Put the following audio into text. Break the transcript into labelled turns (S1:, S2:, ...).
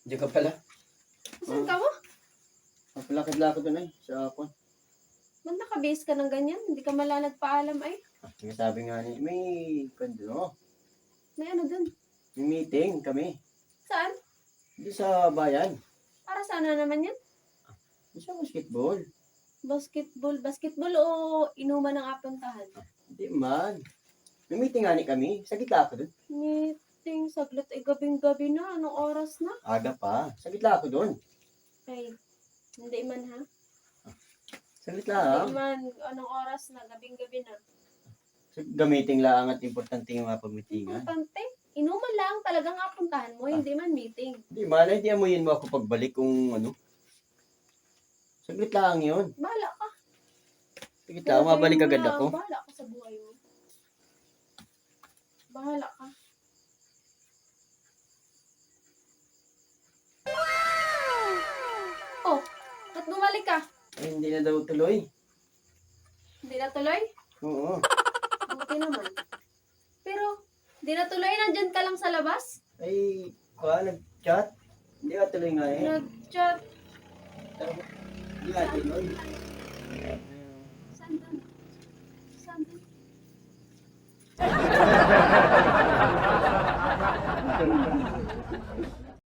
S1: Diyan ka pala.
S2: Saan ka mo?
S1: Papalakad-lakad doon ay. Sa ako.
S2: Ba't naka-base ka ng ganyan? Hindi ka nagpaalam ay.
S1: Sabi nga ni, may kando.
S2: May ano dun?
S1: May meeting kami.
S2: Saan?
S1: Hindi sa bayan.
S2: Para sana naman yan?
S1: Hindi sa basketball.
S2: Basketball o inuman ng apuntahan?
S1: Hindi man. May meeting nga ni kami. Sa gitla ako doon.
S2: Meeting, saglit ay gabing-gabi na. Anong oras na?
S1: Aga pa. Sa gitla ako doon.
S2: Ay, hindi man ha?
S1: Sa gitla ha.
S2: Hindi man, anong oras na? Gabing-gabi na.
S1: Gamitin lang at importante yung mga pagmitingan.
S2: Importante. Inuman lang talagang apuntahan mo, hindi man meeting.
S1: Hindi man. Hindi amuyin mo ako pagbalik kung ano. Saglit lang yun.
S2: Bahala ka.
S1: Saglit lang. Mabalik agad ako.
S2: Bahala ka sa buhay mo. Bahala ka. Oh, ba't bumalik ka?
S1: Ay, hindi na daw tuloy.
S2: Hindi na tuloy?
S1: Oo.
S2: Buti naman. Pero, hindi na tuloy, nandyan ka lang sa labas?
S1: Ay, nag-chat. Hindi ka tuloy nga eh.
S2: Nag-chat.
S1: Hindi nga tuloy.